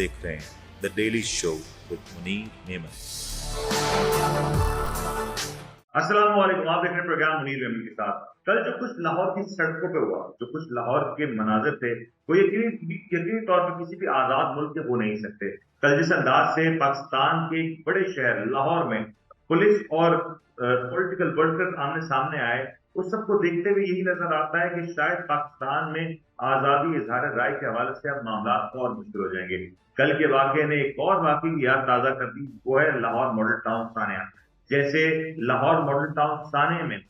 देख रहे हैं the daily show with Munir Memon. अस्सलाम वालेकुम, आप देख रहे हैं प्रोग्राम मुनीर मेमन के साथ। कल जो कुछ लाहौर की सड़कों पे हुआ, जो कुछ लाहौर के मनाजिर थे, वो यकीनी तौर पर किसी भी आजाद मुल्क के हो नहीं सकते। कल जिस अंदाज से पाकिस्तान के एक बड़े शहर लाहौर में पुलिस और पॉलिटिकल वर्कर्स आमने सामने आए, उस सबको देखते हुए यही नजर आता है कि शायद पाकिस्तान में आजादी इजहार राय के हवाले से अब मामला और मुश्किल हो जाएंगे। कल के वाकये ने एक और वाकई की याद ताजा कर दी, वो है लाहौर मॉडल टाउन सानिया। जैसे लाहौर मॉडल टाउन साने में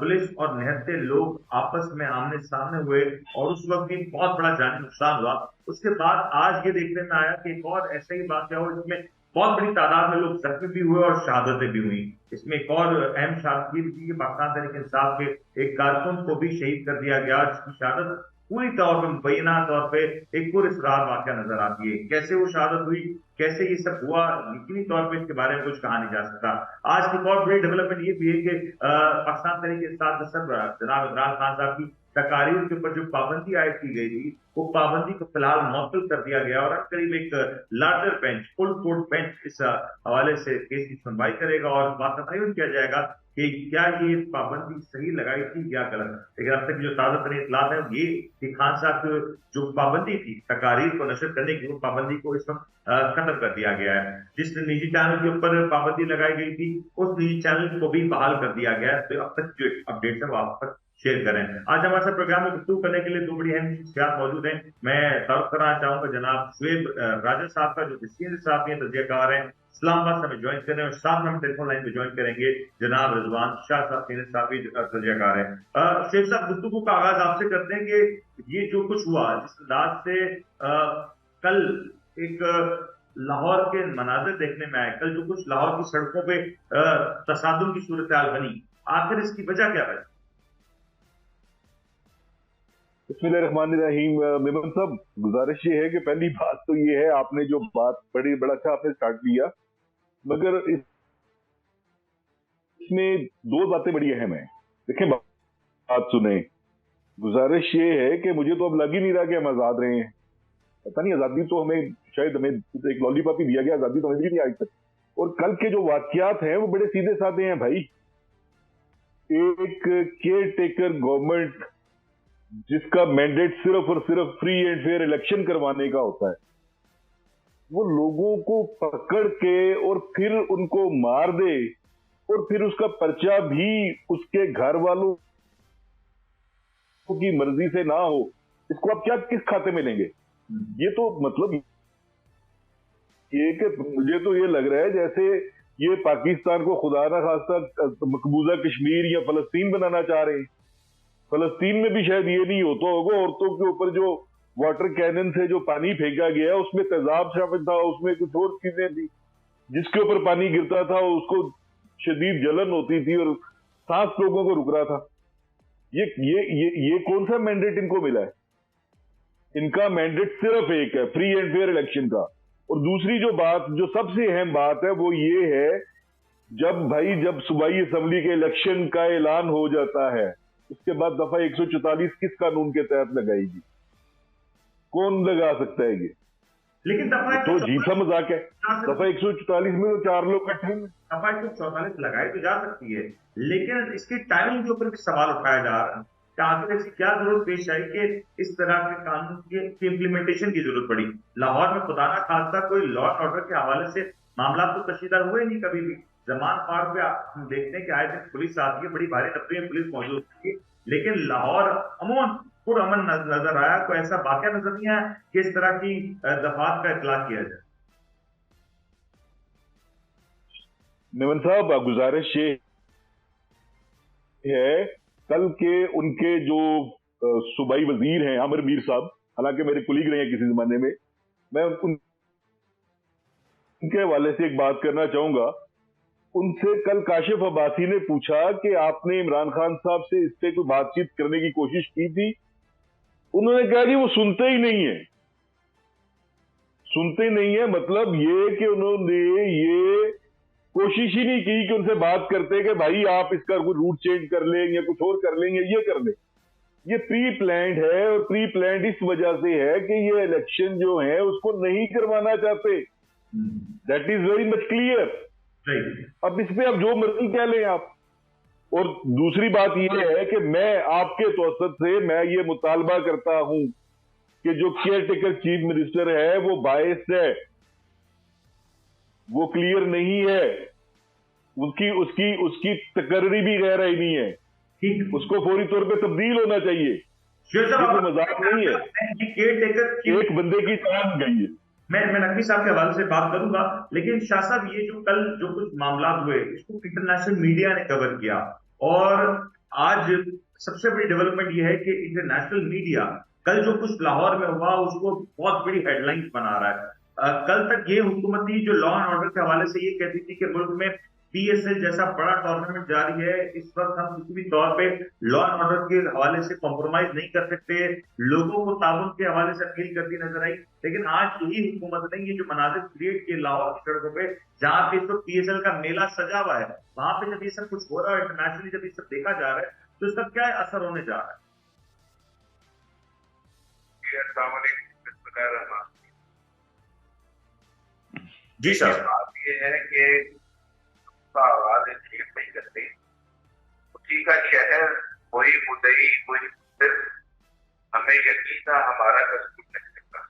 पुलिस और निहत्थे लोग आपस में आमने सामने हुए और उस वक्त भी बहुत बड़ा जानी नुकसान हुआ। उसके बाद आज ये देखने में आया कि एक और ऐसा ही वाकया हुआ जिसमें बहुत बड़ी तादाद में लोग जख्मी भी हुए और शहादतें भी हुई। इसमें एक और अहम शहादत ये भी थी कि पाकिस्तान तहरीक इंसाफ के एक कारकुन को भी शहीद कर दिया गया, जिसकी शहादत पूरी तौर पर मुबैना तौर पे एक पुरस्कार वाकया नजर आती है। कैसे वो शहादत हुई, कैसे ये सब हुआ, यकीनी तौर पे इसके बारे में कुछ कहा नहीं जा सकता। आज की बहुत बड़ी डेवलपमेंट ये भी है कि पाकिस्तान तहरीक इंसाफ के सरबराह जनाब इमरान खान साहब की तकारीर के ऊपर जो पाबंदी आयद की गई थी, वो पाबंदी को फिलहाल मुअत्तल कर दिया गया और अब करीब एक larger bench, full court bench इस हवाले से केस की सुनवाई करेगा और बात का तयन किया जाएगा कि क्या ये पाबंदी सही लगाई थी या गलत। लेकिन अब तक जो ताजा तरीन इतलात है ये कि खान साहब की जो पाबंदी थी तकारीर को नशर करने की, वो पाबंदी को इस वक्त खत्म कर दिया गया है। जिस निजी चैनल के ऊपर पाबंदी लगाई गई थी, उस निजी चैनल को भी बहाल कर दिया गया है। तो अब तक जो अपडेट है वो आप तक शेयर करें। आज हमारे साथ प्रोग्राम में गुफ्तगू करने के लिए दो बड़ी अहम शख्सियात मौजूद हैं। मैं तारुफ कराना चाहूंगा जनाब शुएब राजा साहब का, जो सीनियर साहब हैं, तजज़ियाकार हैं, इस्लामाबाद से हमें ज्वाइन कर रहे हैं, और साथ में हम टेलीफोन लाइन पे ज्वाइन करेंगे जनाब रिजवान शाह साहब, सीनियर साहब भी तजज़ियाकार हैं। शेख साहब, गुफ्तगू का आगाज आपसे करते हैं कि ये जो कुछ हुआ, जिस अंदाज से कल एक लाहौर के मनाजिर देखने में आए, कल जो कुछ लाहौर की सड़कों पे तसादुम की सूरत हाल बनी, आखिर इसकी वजह क्या है? बिस्मिल्लाहिर्रहमानिर्रहीम। मेमन साहब, गुजारिश ये है कि पहली बात तो ये है, आपने जो बात बड़ा अच्छा आपने स्टार्ट किया, मगर इसमें दो बातें बड़ी अहम है। देखें, बात सुने। गुजारिश ये है कि मुझे तो अब लग ही नहीं रहा कि हम आजाद रहे हैं। पता नहीं, आजादी तो हमें शायद हमें एक लॉलीपॉप ही दिया गया, आजादी तो हमें भी नहीं आज तक। और कल के जो वाकयात हैं वो बड़े सीधे साधे हैं भाई। एक केयर टेकर गवर्नमेंट जिसका मैंडेट सिर्फ और सिर्फ फ्री एंड फेयर इलेक्शन करवाने का होता है, वो लोगों को पकड़ के और फिर उनको मार दे और फिर उसका पर्चा भी उसके घर वालों की मर्जी से ना हो, इसको आप क्या किस खाते में लेंगे? ये तो मतलब ये कि मुझे तो ये लग रहा है जैसे ये पाकिस्तान को खुदा ना खास्ता मकबूजा कश्मीर या फलस्तीन बनाना चाह रहे हैं। फलस्तीन में भी शायद ये नहीं होता होगा, औरतों के ऊपर जो वाटर कैनन से जो पानी फेंका गया उसमें तेजाब शामिल था, उसमें कुछ और चीजें थी, जिसके ऊपर पानी गिरता था उसको शदीद जलन होती थी और सांस लोगों को रुक रहा था। ये कौन सा मैंडेट इनको मिला है? इनका मैंडेट सिर्फ एक है, फ्री एंड फेयर इलेक्शन का। और दूसरी जो बात, जो सबसे अहम बात है, वो ये है, जब सूबाई असेंबली के इलेक्शन का ऐलान हो जाता है, उसके बाद दफा 144 किस कानून के तहत लगाएगी? कौन लगा सकता है ये? लेकिन दफा तो जीता मजाक है। दफा 144 में तो 4 लोग इकट्ठे हैं। दफा 144 लगाई तो जा सकती है, लेकिन इसकी टाइमिंग के ऊपर भी सवाल उठाया जा रहा है कि आखिर ऐसी क्या जरूरत पेश आई कि इस तरह के कानून की इम्प्लीमेंटेशन की जरूरत पड़ी। लाहौर में खुदा ना खास्ता कोई लॉ एंड ऑर्डर के हवाले से मामला तो कशीदा हुए नहीं कभी भी। जमान पार पे हम देखते हैं कि आए दिन पुलिस आती है, बड़ी भारी नफरी में पुलिस मौजूद है, लेकिन लाहौर अमूमन पुरअमन नजर आया। कोई ऐसा वाकया नजर नहीं आया कि इस तरह की दफात का इतलाक किया जाए। मेमन साहब, गुजारिश ये है, कल के उनके जो सूबाई वजीर हैं आमिर मीर साहब, हालांकि मेरे कुलीग रहे हैं किसी जमाने में, मैं उनके हवाले से एक बात करना चाहूंगा। उनसे कल काशिफ अब्बासी ने पूछा कि आपने इमरान खान साहब से इस पे कोई बातचीत करने की कोशिश की थी? उन्होंने कहा कि वो सुनते ही नहीं है। सुनते नहीं है मतलब ये कि उन्होंने ये कोशिश ही नहीं की कि उनसे बात करते कि भाई आप इसका कोई रूट चेंज कर लें या कुछ और कर लें या ये कर लें। ये प्री प्लान्ड है, और प्री प्लान्ड इस वजह से है कि ये इलेक्शन जो है उसको नहीं करवाना चाहते। That is very much clear. सही। अब इस पे अब जो मर्जी कह लें आप। और दूसरी बात ये है कि मैं आपके तौसत से मैं ये मुतालबा करता हूं कि जो केयर टेकर चीफ मिनिस्टर है वो बायस्ड है, वो क्लियर नहीं है, उसकी उसकी उसकी तकर्री भी गैर आईनी है, ठीक, उसको फौरी तौर पे तब्दील होना चाहिए। शेर ये साहब कोई मजाक नहीं है, केयर टेकर एक बंदे की जान गई है। मैं नकवी साहब के हवाले से बात करूंगा, लेकिन शाह साहब ये जो कल जो कुछ मामला हुए इसको इंटरनेशनल मीडिया ने कवर किया, और आज सबसे बड़ी डेवलपमेंट ये है कि इंटरनेशनल मीडिया कल जो कुछ लाहौर में हुआ उसको बहुत बड़ी हेडलाइंस बना रहा है। कल तक ये हुकूमत थी जो लॉ एंड ऑर्डर के हवाले से ये कहती थी कि मुल्क में पीएसएल जैसा बड़ा टूर्नामेंट जारी है, इस वक्त हम किसी भी तौर पे लॉ एंड ऑर्डर के हवाले से कॉम्प्रोमाइज नहीं कर सकते, लोगों को ताउन के हवाले से अपील करती नजर आई। लेकिन आज यही हुकूमत ने ये जो मनाजिर क्रिएट किए लाहौर की सड़कों पे, जहां पे इस वक्त पीएसएल का मेला सजा हुआ है, वहां पे जब ये सब कुछ हो रहा है, इंटरनेशनली जब ये सब देखा जा रहा है, तो इसका क्या असर होने जा रहा है? जी साहब। बात ये है कि उसका आवाज ठीक नहीं करती, उसी का शहर वही मुदई वही सिर्फ, हमें यकीन था हमारा कसूर नहीं सकता।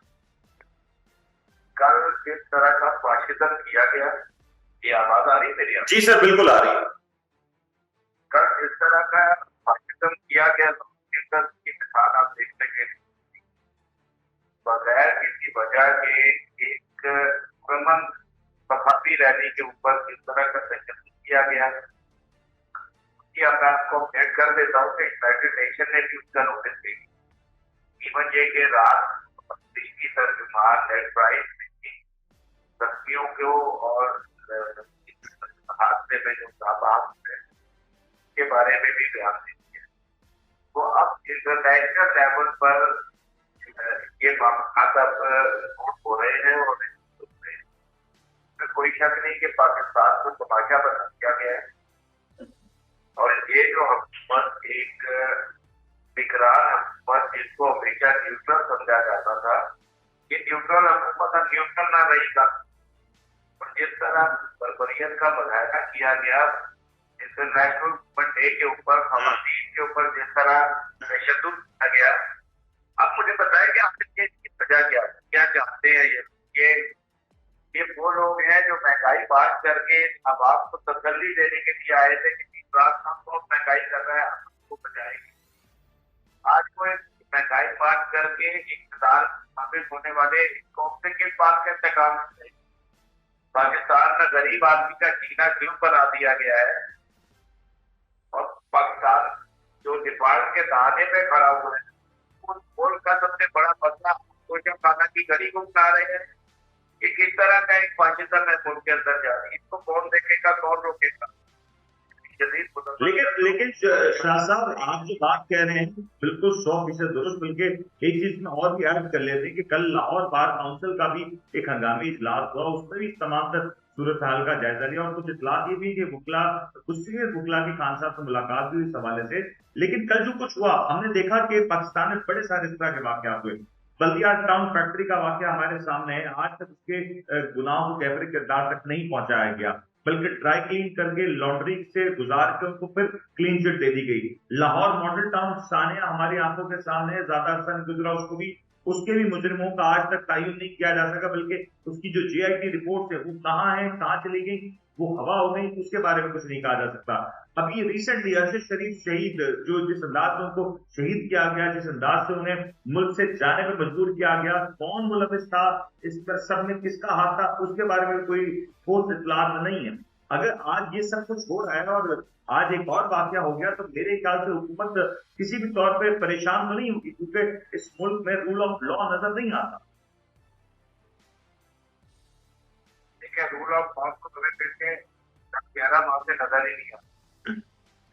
कल किस तरह का फाशिज्म किया गया, ये आवाज आ रही मेरी आवाज? जी सर, बिल्कुल आ रही है। कल इस तरह का फाशिज्म किया गया तो की मिसाल आप देख सके, बगैर किसी वजह के एक मुकम्मल सफाती रैली के ऊपर किस तरह का संकल्प किया गया। मैं आपको अपडेट कर देता हूँ कि यूनाइटेड नेशन ने भी उसका नोटिस लिया। इवन ये कि रात की तर्जुमान नेट प्राइस जख्मियों को और हादसे में जो ताबाद के बारे में भी बयान दिया। तो अब इंटरनेशनल लेवल पर ये मामला अब नोट हो रहे हैं, और कोई शक नहीं कि पाकिस्तान को तमाशा बना दिया गया है। और ये जो हुकूमत एक बिकरार हुकूमत जिसको हमेशा न्यूट्रल समझा जाता था, ये न्यूट्रल हुकूमत न्यूट्रल ना रही था। और जिस तरह बर्बरियत का मुजाहरा किया गया इंटरनेशनल वुमेन डे के ऊपर, खवातीन के ऊपर जिस तरह तशद्दुद किया गया, अब मुझे बताया कि आप इसकी वजह क्या चाहते हैं? ये वो लोग हैं जो महंगाई बात करके अब आपको तसल्ली देने के लिए आए थे कि बहुत महंगाई कर रहा है, आपको बचाएंगे। आज कोई महंगाई बात करके इक़्तिदार साबित होने वाले कौन से किस बात का इंतकाम है? पाकिस्तान में गरीब आदमी का जीना क्यों बना दिया गया है? और पाकिस्तान जो डिफॉल्ट के दाने में खड़ा हुआ है, उस मुल्क का सबसे बड़ा मसला कोई खाना की गरीब को बना रहे हैं। ये किस तरह का एक फाशिज्म है मुल्क के अंदर जा रही है, इसको कौन देखेगा, कौन रोकेगा? लेकिन शाह साहब, आप जो बात कह रहे हैं बिल्कुल 100% दुरुस्त। बल्कि एक चीज में और भी ऐड कर लेते हैं कि कल लाहौर बार काउंसिल का भी एक हंगामी इजलास हुआ, उसमें भी तमाम तर सूरत हाल का जायजा लिया, और कुछ इतलात ये भी कि कुछ सीनियर वकला की खान साहब से मुलाकात भी हुई इस हवाले से। लेकिन कल जो कुछ हुआ, हमने देखा कि पाकिस्तान में बड़े सारे इस तरह के वाकयात हुए। बल्दिया टाउन फैक्ट्री का वाकया हमारे सामने है, आज तक उसके गुनाहों को कैफरी किरदार तक नहीं पहुंचाया गया, बल्कि ड्राई क्लीन करके लॉन्ड्री से गुजार के उनको फिर क्लीन चिट दे दी गई। लाहौर मॉडल टाउन सानिया हमारी आंखों के सामने ज्यादा अरसा नहीं गुजरा, उसके भी मुजरिमों का आज तक तयन नहीं किया जा सका, बल्कि उसकी जो जीआईटी रिपोर्ट है वो कहाँ है, कहाँ चली गई, वो हवा हो गई, उसके बारे में कुछ नहीं कहा जा सकता। अब ये रिसेंटली अरशद शरीफ शहीद, जो जिस अंदाज से उनको शहीद किया गया, जिस अंदाज से उन्हें मुल्क से जाने पर मजबूर किया गया, कौन मुलविस था इस पर, सब में किसका हाथ था, उसके बारे में कोई ठोस इत्तलात नहीं है। अगर आज ये सब कुछ हो रहा है और आज एक और वाकया हो गया, तो मेरे ख्याल से हुकूमत किसी भी तौर पे परेशान तो नहीं होगी, क्योंकि इस मुल्क में रूल ऑफ लॉ नजर नहीं आता। देखिए, रूल ऑफ लॉ को तुम्हें फिर से 11 माह से नजर ही नहीं आता।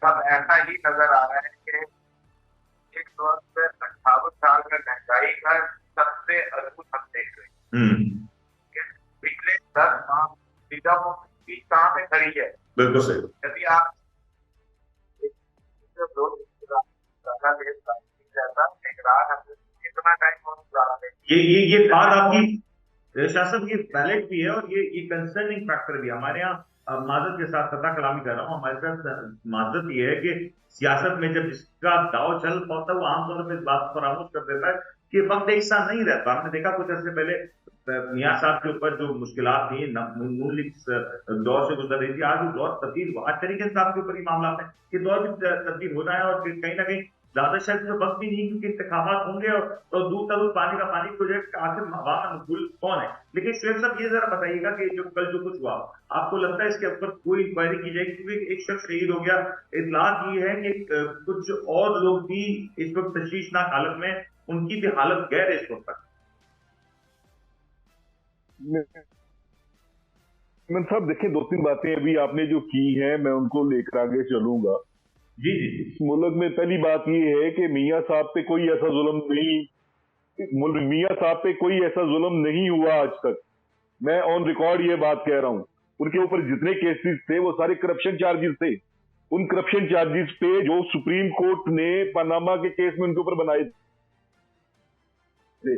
सब ऐसा ही नजर आ रहा है कि इस वक्त 58 साल में महंगाई का सबसे अद्भुत हम देख रहे हैं। पिछले 10 माह निगमों की कहाँ पे खड़ी है? बिल्कुल सही। यदि आप जाता, बेकरार हम इतना टाइम और गुजारते। ये बात आपकी शासन की वैलिड भी है, और ये कंसर्निंग फैक्टर भी है। हमारे यहाँ माजरत के साथ कथा कलामी कर रहा हूँ, हमारे साथ माजरत ये है कि सियासत में जब जिसका दाव चल पाता है वो आमतौर पर इस बात को फरामोश कर देता है कि वक्त एक साथ नहीं रहता। हमने देखा कुछ अर्से पहले मियाँ साहब के ऊपर जो मुश्किलात थी नून लीग दौर से गुजर रही थी, आज वो दौर तब्दील हुआ। आज तरीके साहब के ऊपर ही मामला है कि दौर भी तब्दील होना है, और फिर कहीं ना कहीं ज्यादा शायद तो वक्त भी नहीं, क्योंकि इंतखाबात होंगे और तो दूध का दूध पानी का पानी प्रोजेक्ट आखिर हवा में मकबूल कौन है। लेकिन शेख साहब ये जरा बताइएगा कि जो कल जो कुछ हुआ, आपको लगता है इसके ऊपर कोई इंक्वायरी की जाएगी? क्योंकि एक शख्स शहीद हो गया, इतलात ये है कि कुछ और लोग भी इस वक्त तशवीशनाक हालत में, उनकी भी हालत गैर है इस वक्त तक। साहब देखिए, दो तीन बातें अभी आपने जो की हैं मैं उनको लेकर आगे चलूंगा। जी जी इस मुल्क में पहली बात ये है कि मियाँ साहब पे कोई ऐसा जुल्म नहीं, मियाँ साहब पे कोई ऐसा जुल्म नहीं हुआ आज तक। मैं ऑन रिकॉर्ड ये बात कह रहा हूं। उनके ऊपर जितने केसेस थे वो सारे करप्शन चार्जेस थे। उन करप्शन चार्जेस पे जो सुप्रीम कोर्ट ने पनामा के केस में उनके ऊपर बनाए थे,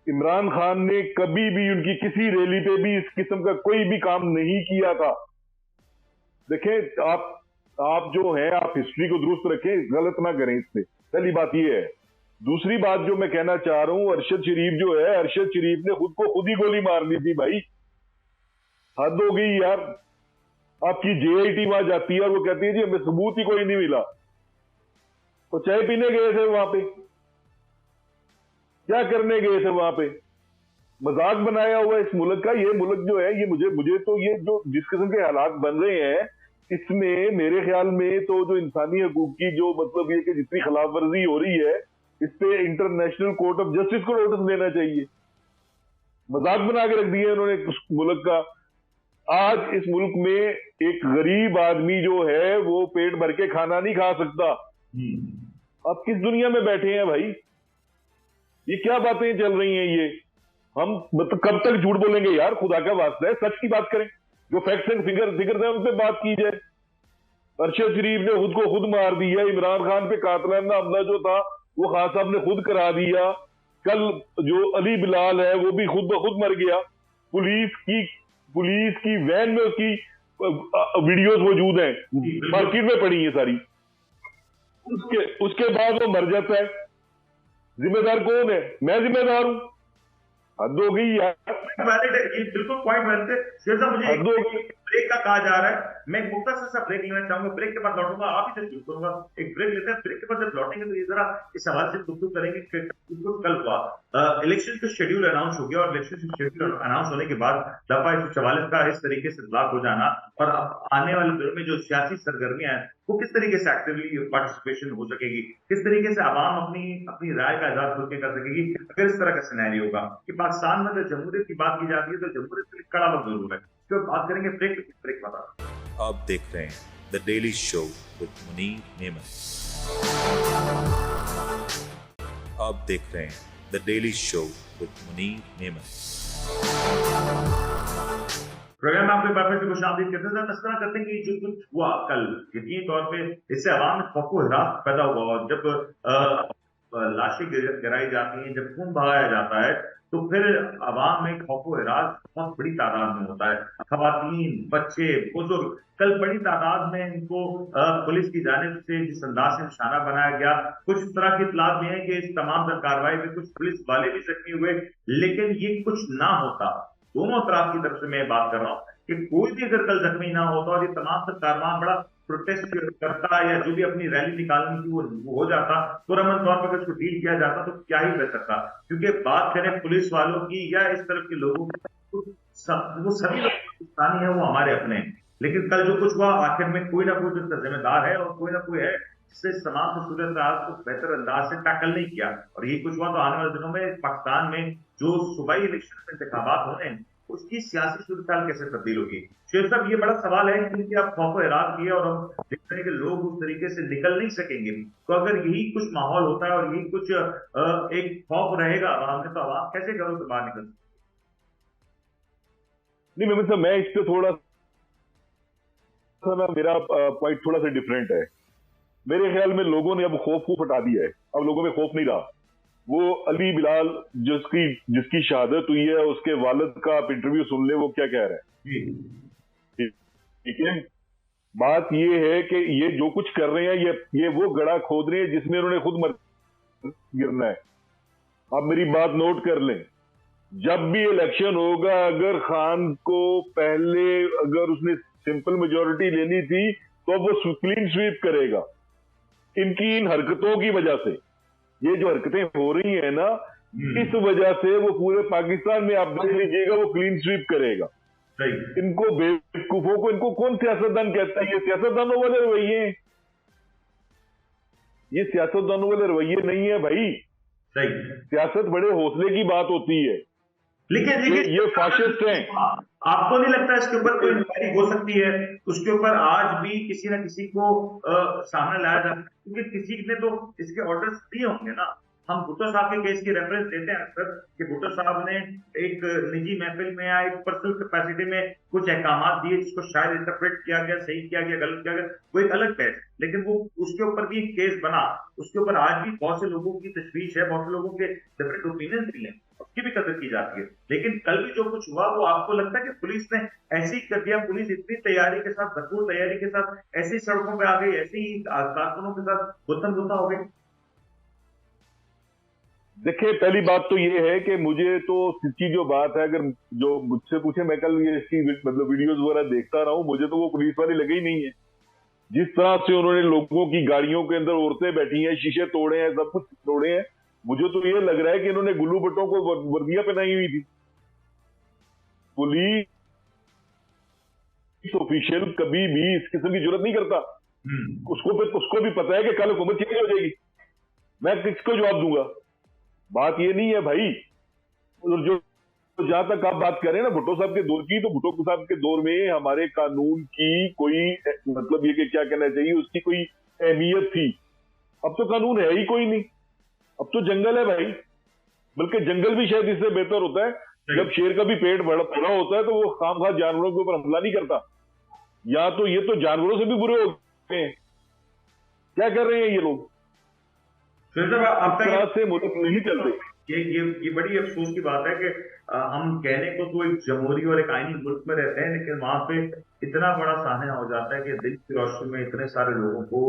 इमरान खान ने कभी भी उनकी किसी रैली पे भी इस किस्म का कोई भी काम नहीं किया था। देखें, आप जो है आप हिस्ट्री को दुरुस्त रखें, गलत ना करें इससे। पहली बात ये है। दूसरी बात जो मैं कहना चाह रहा हूं, अरशद शरीफ जो है, अरशद शरीफ ने खुद को खुद ही गोली मार ली थी भाई। हद हो गई यार। आपकी जेआईटी वहां जाती है और वो कहती है जी हमें सबूत ही कोई नहीं मिला। तो चाय पीने गए थे वहां पे, क्या करने गए थे वहां पे? मजाक बनाया हुआ इस मुल्क का। ये मुल्क जो है, ये मुझे तो ये जो जिस किस्म के हालात बन रहे हैं, इसमें मेरे ख्याल में तो जो इंसानी हकूक की जो मतलब ये कि जितनी खिलाफ वर्जी हो रही है, इस पे इंटरनेशनल कोर्ट ऑफ जस्टिस को नोटिस देना चाहिए। मजाक बना के रख दिया उन्होंने उस मुल्क का। आज इस मुल्क में एक गरीब आदमी जो है वो पेट भर के खाना नहीं खा सकता। आप किस दुनिया में बैठे हैं भाई? ये क्या बातें चल रही हैं ये? हम मतलब कब तक झूठ बोलेंगे यार? खुदा का वास्ता है, सच की बात करें। जो फैक्ट्स एंड फिगर्स हैं उन पे बात की जाए। अरशद शरीफ ने खुद को खुद मार दिया। इमरान खान पे कातलाना हमला जो था वो खान साहब ने खुद करा दिया। कल जो अली बिलाल है वो भी खुद ब खुद मर गया। पुलिस की वैन में उसकी वीडियोस मौजूद हैं, मार्केट में पड़ी है सारी। उसके बाद वो मर जाता है। जिम्मेदार कौन है? मैं जिम्मेदार हूं। हद हो गई यार। ये बिल्कुल पॉइंट वैलिड है। शेर साहब, मुझे ब्रेक का कहा जा रहा है, मैं एक मुख्तसर सा ब्रेक लेना चाहूंगा। ब्रेक के बाद लौटूंगा, आप ही से शुरू करूंगा। एक ब्रेक लेते हैं, ब्रेक के बाद जब लौटेंगे तो ये जरा इस हवाले से गुफ्तगू करेंगे कि कल हुआ इलेक्शन का शेड्यूल अनाउंस हो गया, और इलेक्शन शेड्यूल अनाउंस होने के बाद दफा 144 का इस तरीके से इतलाक हो जाना, और अब आने वाले दिनों में जो सियासी सरगर्मियां हैं वो किस तरीके से एक्टिवली पार्टिसिपेशन हो सकेगी, किस तरीके से आवाम अपनी राय का इजहार खुल के कर सकेगी अगर इस तरह का सिनेरियो होगा। कि पाकिस्तान में अगर जमहूरियत की बात की जाती है तो जमहूरियत के लिए कड़ा वक्त जरूर है। इसके बात करेंगे ब्रेक बता। आप देख रहे हैं the daily show with Munir नेमत। आप देख रहे हैं the daily show with Munir नेमत। प्रोग्राम में आपके बारे में कुछ आप कहते हैं, तस्करा करते हैं कि जो कुछ हुआ कल, यकीनी तौर पे इससे आवाम में खौफ व हिरास पैदा हुआ। और जब लाशें गिराई जाती हैं, जब खून बहाया जाता है, तो फिर आवाम में खौफ व हिरास बहुत बड़ी तादाद में होता है। खवातीन, बच्चे, बुजुर्ग, कल बड़ी तादाद में इनको पुलिस की जानिब से जिस अंदाज से निशाना बनाया गया, कुछ इस तरह की इतलात भी है कि इस तमाम कार्रवाई में कुछ पुलिस वाले भी जख्मी हुए। लेकिन ये कुछ ना होता, दोनों तरफ की तरफ से मैं बात कर रहा हूं कि कोई भी अगर कल जख्मी ना होता और ये तमाम कारवां बड़ा प्रोटेस्ट करता या जो भी अपनी रैली निकालनी थी वो हो जाता, पुरअमन तौर पर अगर उसको डील किया जाता तो क्या ही बेहतर था। क्योंकि बात करें पुलिस वालों की या इस तरफ के लोगों की, वो सभी लोग पाकिस्तानी है, वो हमारे अपने हैं। लेकिन कल जो कुछ हुआ, आखिर में कोई ना कोई उसका जिम्मेदार है और कोई ना कोई है जिससे इस तमाम सूरत को बेहतर अंदाज से टैकल नहीं किया। और ये कुछ हुआ तो आने वाले दिनों में पाकिस्तान में जो सूबाई इलेक्शन में इंतखाबात होने हैं उसकी सियासी सूरत कैसे तब्दील होगी। शेर साहब, ये बड़ा सवाल है क्योंकि आप खौफ हिरास किए और हम देख रहे हैं कि लोग उस तरीके से निकल नहीं सकेंगे। तो अगर यही कुछ माहौल होता है और यही कुछ एक खौफ रहेगा आवाम में, तो आवाम कैसे घरों से बाहर निकल सकती? नहीं मेमन साहब, मैं इस पे थोड़ा सा मेरा पॉइंट थोड़ा सा डिफरेंट है। मेरे ख्याल में लोगों ने अब खौफ को हटा दिया है, अब लोगों में खौफ नहीं रहा। वो अली बिलाल जिसकी शहादत हुई है, उसके वालिद का आप इंटरव्यू सुन ले, वो क्या कह रहा है। ठीक है, बात ये है कि ये जो कुछ कर रहे हैं, ये वो गड़ा खोद रहे हैं जिसमें उन्होंने खुद मर गिरना है। आप मेरी बात नोट कर लें, जब भी इलेक्शन होगा, अगर खान को पहले अगर उसने सिंपल मेजोरिटी लेनी थी तो वो क्लीन स्वीप करेगा। इनकी इन हरकतों की वजह से, ये जो हरकतें हो रही है ना, इस वजह से वो पूरे पाकिस्तान में आप देख लीजिएगा वो क्लीन स्वीप करेगा। इनको बेवकूफों को, इनको कौन सियासतदान कहता है? ये सियासतदानों वाले रवैये हैं, ये सियासतदानों वाले रवैये नहीं है भाई। सियासत बड़े हौसले की बात होती है, लेकिन ये फाशिस्ट हैं। आपको नहीं लगता इसके ऊपर कोई इंक्वायरी हो सकती है? उसके ऊपर आज भी किसी ना किसी को सामने लाया जाए, क्योंकि किसी ने तो इसके ऑर्डर्स दिए होंगे ना। हम भुट्टो साहब के केस की रेफरेंस देते हैं अक्सर कि भुट्टो साहब ने एक निजी महफिल में या एक पर्सनल कैपेसिटी में कुछ अहकाम दिए जिसको शायद इंटरप्रेट किया गया, सही किया गया, गलत किया गया, वो एक अलग बहस। लेकिन वो उसके ऊपर भी एक केस बना, उसके ऊपर आज भी बहुत से लोगों की तशवीश है, बहुत से लोगों के डिफरेंट ओपिनियंस भी हैं, उसकी भी कदर की जाती है। लेकिन कल भी जो कुछ हुआ वो आपको लगता है कि पुलिस ने ऐसे ही कर दिया? पुलिस इतनी तैयारी के साथ, भरपूर तैयारी के साथ ऐसी सड़कों पे आ गई, ऐसे ही कारकुनों के साथ गुत्थम गुत्था हो गई? देखिए, पहली बात तो ये है कि मुझे तो सच्ची जो बात है, अगर जो मुझसे पूछे, मैं कल ये इसकी मतलब वीडियोस वगैरह देखता रहा हूं, मुझे तो वो पुलिस वाली लगी ही नहीं है। जिस तरह से उन्होंने लोगों की गाड़ियों के अंदर औरतें बैठी हैं, शीशे तोड़े हैं, सब कुछ तोड़े हैं, मुझे तो ये लग रहा है कि इन्होंने गुल्लू भट्टों को वर्दियां पहनाई हुई थी। पुलिस ऑफिशियल कभी भी इस किस्म की जरूरत नहीं करता। उसको भी पता है कि कल हुकूमत चेंज हो जाएगी, मैं किसको जवाब दूंगा। बात ये नहीं है भाई। और जो जहां तक आप बात करें ना भुट्टो साहब के दौर की, तो भुट्टो साहब के दौर में हमारे कानून की कोई मतलब ये कि क्या कहना चाहिए, उसकी कोई अहमियत थी। अब तो कानून है ही कोई नहीं, अब तो जंगल है भाई। बल्कि जंगल भी शायद इससे बेहतर होता है। जब शेर का भी पेट बड़ा होता है तो वो खामखा जानवरों के ऊपर हमला नहीं करता। या तो ये तो जानवरों से भी बुरे होते हैं। क्या कर रहे हैं ये लोग? आपका से मुल्क नहीं चलते। ये बड़ी अफसोस की बात है कि हम कहने को तो एक जमहूरी और एक आईनी मुल्क में रहते हैं, लेकिन वहां पे इतना बड़ा सामना हो जाता है कि दिन की रोशनी में इतने सारे लोगों को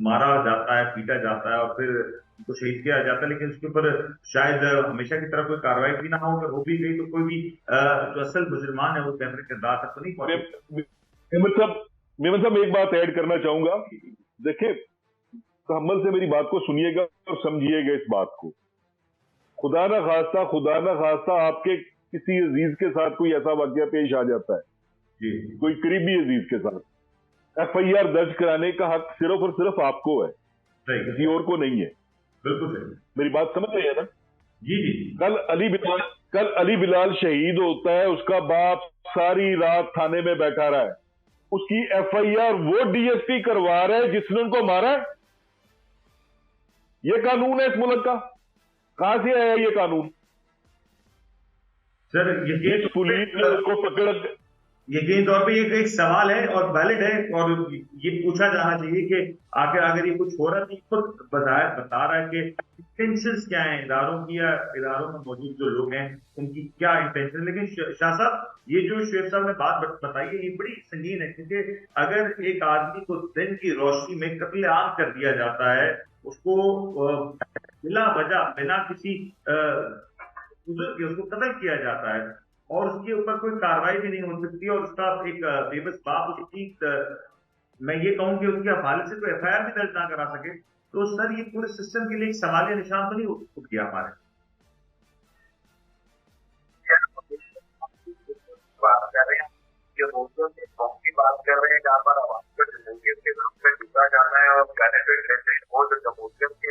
मारा जाता है, पीटा जाता है और फिर उनको शहीद किया जाता है। लेकिन उसके ऊपर शायद हमेशा की तरह कोई कार्रवाई भी ना हो, अगर हो भी गई तो कोई भी जो असल मुसलमान है वो कैमरे के दांत तक तो नहीं पहुंचे। मेमन साहब एक बात ऐड करना चाहूंगा। देखिए, तहम्मुल से मेरी बात को सुनिएगा और समझिएगा इस बात को। खुदा ना खास्ता आपके किसी अजीज के साथ कोई ऐसा वाकया पेश आ जाता है, कोई करीबी अजीज के साथ, FIR दर्ज कराने का हक सिर्फ और सिर्फ आपको है, किसी और को नहीं है। बिल्कुल सही। मेरी बात समझ रहे हैं ना? जी। कल अली बिलाल शहीद होता है, उसका बाप सारी रात थाने में बैठा रहा है, उसकी FIR वो DSP करवा रहा है जिसने उनको मारा है। ये कानून है इस मुल्क का। कहां से आया ये कानून? सर ये पुलिस ने उसको पकड़, यकीन तौर पे ये एक सवाल है और वैलिड है, और ये पूछा जाना चाहिए कि आखिर अगर ये कुछ हो रहा है तो खुद बता रहा है कि इंटेंशंस क्या है इदारों की, या इदारों में मौजूद जो लोग हैं उनकी क्या इंटेंशन। लेकिन शाह साहब, ये जो शुएब साहब ने बात बताई है ये बड़ी संगीन है, क्योंकि अगर एक आदमी को दिन की रोशनी में कत्लेआम कर दिया जाता है, उसको बिना वजह, बिना किसी उज़्र के उसको कत्ल किया जाता है और उसके ऊपर कोई कार्रवाई भी नहीं हो सकती, और उसका एक बेबस बाप उसकी मैं ये कहूं कि उसके हवाले से कोई FIR भी दर्ज ना करा सके, तो सर ये पूरे सिस्टम के लिए एक सवालिया निशान तो नहीं उठ गया हमारे? बात कर रहे हैं ये रोजों के कौन की बात कर रहे हैं जहाँ पर आवाम को जमहूरियत के नाम पे लूटा जाना है और बेनिफिट लेते हैं, वो जो जमहूरियत के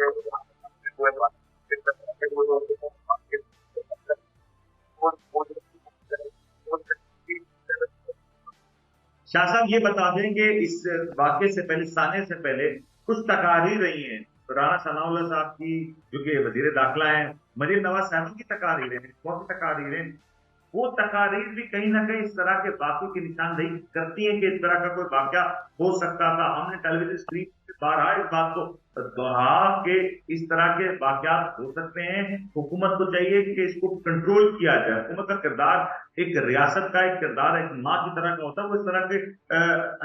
शाह साहब ये बता दें कि इस वाकये से पहले, साने से पहले कुछ तकारीर रही हैं राणा सनाउल्लाह साहब की, जो कि वजीर दाखिला हैं, मरीम नवाज साहब की तकारीरें हैं, बहुत सी तकारीरें, वो तकारीर भी कहीं ना कहीं इस तरह के वाक़ों की निशानदेही करती हैं कि इस तरह का कोई वाक़या हो सकता था। हमने टेलीविजन स्क्रीन पे बारहा इस बात को दोहराया कि इस तरह के वाक़यात हो सकते हैं। हुकूमत को चाहिए कि इसको कंट्रोल किया जाए। हुकूमत का किरदार एक रियासत का एक किरदार एक माँ की तरह का होता है, वो इस तरह के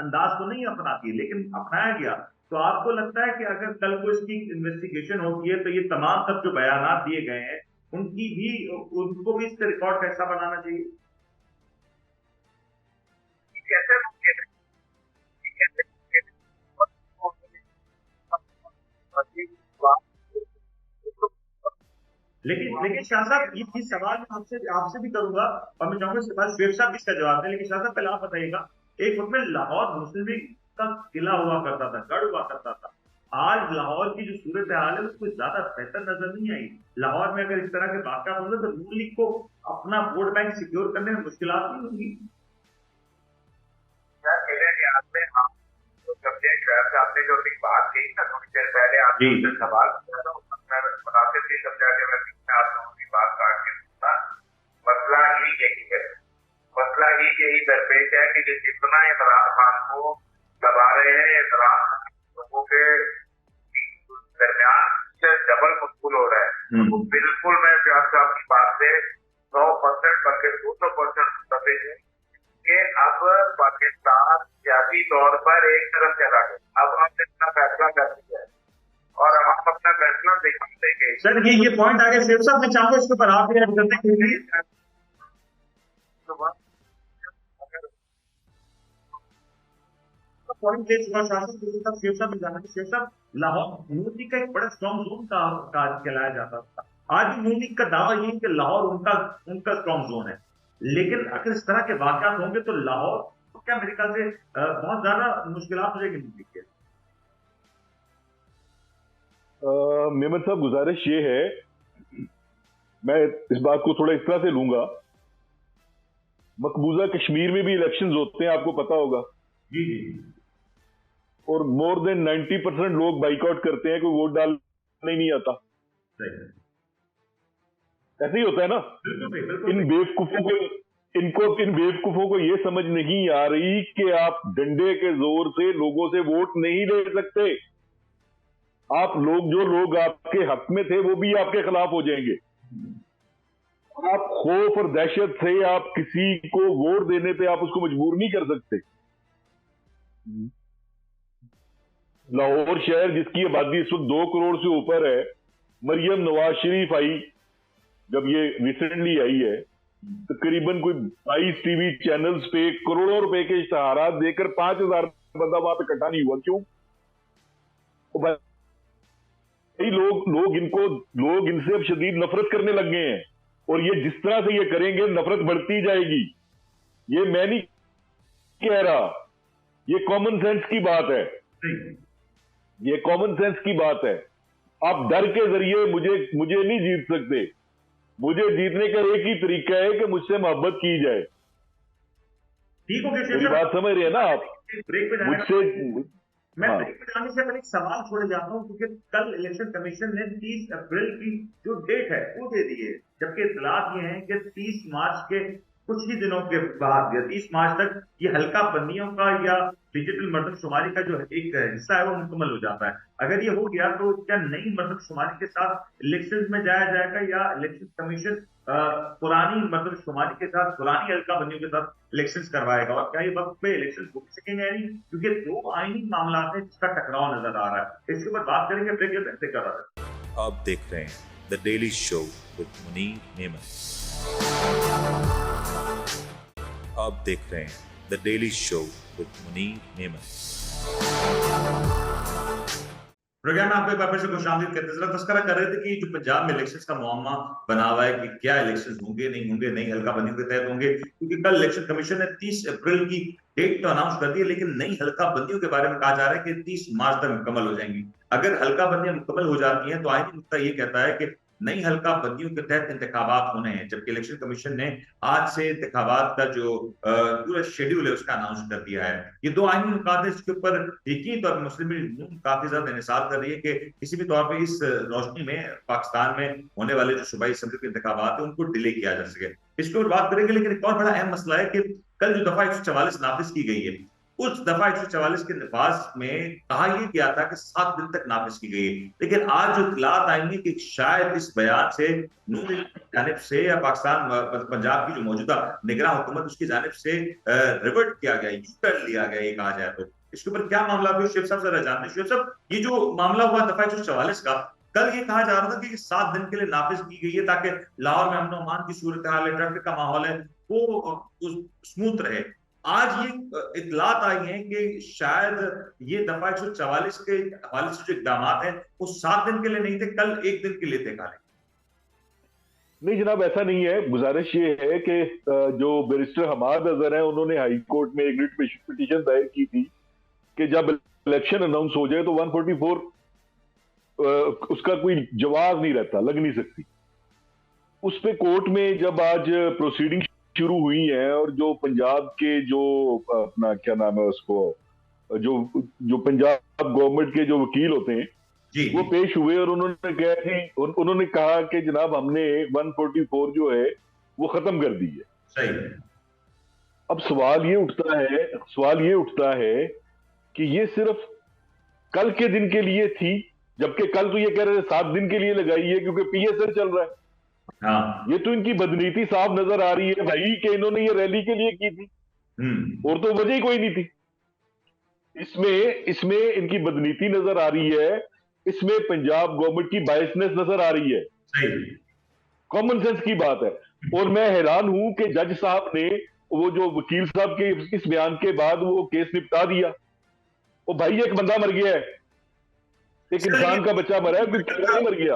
अंदाज को नहीं अपनाती है, लेकिन अपनाया गया। तो आपको लगता है कि अगर कल को इसकी इन्वेस्टिगेशन होती है तो ये तमाम सब जो बयानात दिए गए हैं उनकी भी उनको भी इसका रिकॉर्ड कैसा बनाना चाहिए? कैसे मुमकिन है? कैसे मुमकिन लेकिन शाह साहब ये सवाल मैं आपसे आपसे भी करूंगा और मैं चाहूंगा इसके बाद शेख साहब भी इसका जवाब दें। लेकिन शाह साहब पहले आप बताइएगा, एक वक्त में लाहौर मुस्लिम लीग का किला हुआ करता था, गढ़ हुआ करता था। आज लाहौर की जो सूरत हाल है उसको ज्यादा बेहतर नजर नहीं आई। लाहौर में अगर इस तरह के वाक़यात होंगे तो नून लीग को अपना वोट बैंक सिक्योर करने में मुश्किलात नहीं होंगी। मेरे ख्याल में आपने जो अभी बात कही ना थोड़ी देर पहले आपने सवाल किया था, मुनासिब नहीं समझा कि मैं आप लोगों की बात काट के सुनता। मसला ही यही है, मसला ही यही दरपेश है कि जितना इमरान खान को दबा रहे हैं, इमरान लोगों के दरमियान से डबल मकबूल हो रहा है। तो बिल्कुल मैं प्यार साहब की बात से 100% बल्कि 200% मुतफिक हूँ कि अब पाकिस्तान सियासी तौर पर एक तरफ चला गया। अब हमने अपना फैसला कर दिया है और अब हम अपना फैसला देखेंगे। सर ये पॉइंट आ गया शेख साहब, मैं चाहूंगा इसके ऊपर आप भी करते हैं। पॉइंट ले चुका शेख साहब जाना कि शेख साहब लाहौर नून लीग का एक बड़ा स्ट्रॉन्ग जोन का कहलाया जाता था। आज भी नून लीग का दावा यही कि लाहौर उनका स्ट्रॉन्ग जोन है। लेकिन अगर इस तरह के वाक़यात होंगे तो लाहौर तो क्या मेरे ख्याल से बहुत ज्यादा मुश्किलात हो जाएगी नून लीग के। मेमन साहब गुजारिश ये है, मैं इस बात को थोड़ा इस तरह से लूंगा, मकबूजा कश्मीर में भी इलेक्शंस होते हैं, आपको पता होगा जी जी, और मोर देन 90% लोग बाइकआउट करते हैं, कोई वोट डालने नहीं आता। ऐसे ही होता है ना। इन बेवकूफों को ये समझ नहीं आ रही कि आप डंडे के जोर से लोगों से वोट नहीं ले सकते। आप जो लोग आपके हक में थे वो भी आपके खिलाफ हो जाएंगे। आप खौफ और दहशत से आप किसी को वोट देने पे आप उसको मजबूर नहीं कर सकते। लाहौर शहर जिसकी आबादी इस वक्त 2 करोड़ से ऊपर है, मरियम नवाज शरीफ आई जब ये रिसेंटली आई है, तकरीबन कोई 22 टीवी चैनल्स पे करोड़ों रुपए के इश्तहार देकर 5000 बंदा वहां पे इकट्ठा नहीं हुआ। क्यों? भाई लोग इनसे अब शदीद नफरत करने लग गए हैं, और ये जिस तरह से ये करेंगे नफरत बढ़ती जाएगी। ये मैं नहीं कह रहा, ये कॉमन सेंस की बात है, ये कॉमन सेंस की बात है। आप डर के जरिए मुझे नहीं जीत सकते। मुझे जीतने का एक ही तरीका है कि मुझसे मोहब्बत की जाए। ठीक हो गया, मेरी बात समझ रहे हैं ना आप? ब्रेक पे मुझसे मैं ब्रेक पे जाने से पहले एक सवाल छोड़े जाता हूँ, क्योंकि कल इलेक्शन कमीशन ने 30 अप्रैल की जो डेट है वो दे दी है, जबकि इत्तलात ये हैं कि 30 मार्च के कुछ ही दिनों के बाद या 30 मार्च तक ये हल्का बंदियों का या डिजिटल मरदमशुमारी का जो एक हिस्सा है वो मुकम्मल हो जाता है। अगर ये हो गया तो क्या नई मरदमशुमारी के साथ इलेक्शन में जाया जाएगा, या इलेक्शन कमीशन पुरानी मरदमशुमारी के साथ पुरानी हल्का बंदियों के साथ इलेक्शन करवाएगा? और क्या ये वक्त पे इलेक्शन हो सकेंगे या नहीं? क्योंकि 2 आईनी मामला है जिसका टकराव नजर आ रहा है। इसके ऊपर बात करेंगे, ब्रेक के पहले कर रहा है। आप देख रहे हैं the daily show with Munir Memon. आप देख रहे हैं the daily show with Munir Memon. Programme में आपको एक बार फिर से खुशामदीद करते हैं। तस्करा कर रहे थे कि जो पंजाब में इलेक्शंस का मुअम्मा बना हुआ है कि क्या इलेक्शंस होंगे नहीं होंगे, नई हल्का बंदियों के तहत होंगे, क्योंकि कल इलेक्शन कमीशन ने 30 अप्रैल की डेट तो अनाउंस कर दी है, लेकिन नई हल्का बंदियों के बारे में कहा जा रहा है कि 30 मार्च तक मुकम्मल हो जाएंगी। अगर हल्का बंदियां मुकम्मल हो जाती हैं तो आईनी नुक्ता ये कहता है कि नई हल्का बंदियों के तहत इंतखाबात होने हैं, जबकि इलेक्शन कमीशन ने आज से इंतखाबात का जो पूरा शेड्यूल है उसका अनाउंस कर दिया है। ये दो आईनी मुकादे जिसके ऊपर यकीनी तौर पर मुस्लिम लीग नून काफी ज्यादा इंतजार कर रही है कि किसी भी तौर पर इस रोशनी में पाकिस्तान में होने वाले जो सूबाई असम्बली के इंतखाबात है उनको डिले किया जा सके। इसके ऊपर बात करेंगे, लेकिन एक और बड़ा अहम मसला है कि कल जो दफा 144 नाफिज की गई है, उस दफा 144 के नफाज में कहा यह गया था कि 7 दिन तक नाफिज की गई है, लेकिन आज जो इतलात आई है कि शायद इस बयान से नून जानिब से या पाकिस्तान पंजाब की जो मौजूदा निगरान हुकूमत उसकी जानिब से रिवर्ट किया गया, यू टर्न लिया गया, ये कहा जाए तो इसके ऊपर क्या मामला भी शेख साहब जरा जानते हैं। शेख साहब, ये जो मामला हुआ दफा 144 का, कल ये कहा जा रहा था कि 7 दिन के लिए नाफिज की गई है ताकि लाहौर में अमन अमान की सूरत हाल है, ट्रैफिक का माहौल है, वो स्मूथ रहे। आज ये इतलात आई है कि शायद ये दफा 144 के हवाले से जो इकदाम है वो 7 दिन के लिए नहीं थे, कल 1 दिन के लिए थे। नहीं जनाब, ऐसा नहीं है। गुजारिश ये है कि जो बैरिस्टर हमाद अजहर है उन्होंने हाई कोर्ट में एक रिट पिटीशन दायर की थी कि जब इलेक्शन अनाउंस हो जाए तो 144 उसका कोई जवाब नहीं रहता, लग नहीं सकती। उस पे कोर्ट में जब आज प्रोसीडिंग शुरू हुई है और जो पंजाब के जो अपना क्या नाम है उसको, जो पंजाब गवर्नमेंट के जो वकील होते हैं वो पेश हुए और उन्होंने कहा कि जनाब हमने 144 जो है वो खत्म कर दी है। सही। अब सवाल ये उठता है कि ये सिर्फ कल के दिन के लिए थी, जबकि कल तो ये कह रहे थे 7 दिन के लिए लगाई है क्योंकि पीएसएल चल रहा है। हाँ। ये तो इनकी बदनीति साफ नजर आ रही है भाई कि इन्होंने ये रैली के लिए की थी और तो वजह ही कोई नहीं थी। इसमें इनकी बदनीति नजर आ रही है, इसमें पंजाब गवर्नमेंट की बायसनेस नजर आ रही है, कॉमन सेंस की बात है। और मैं हैरान हूं कि जज साहब ने वो जो वकील साहब के इस बयान के बाद वो केस निपटा दिया। वो भाई एक बंदा मर गया है, एक इंसान का बच्चा मरा है, कोई नहीं मर गया।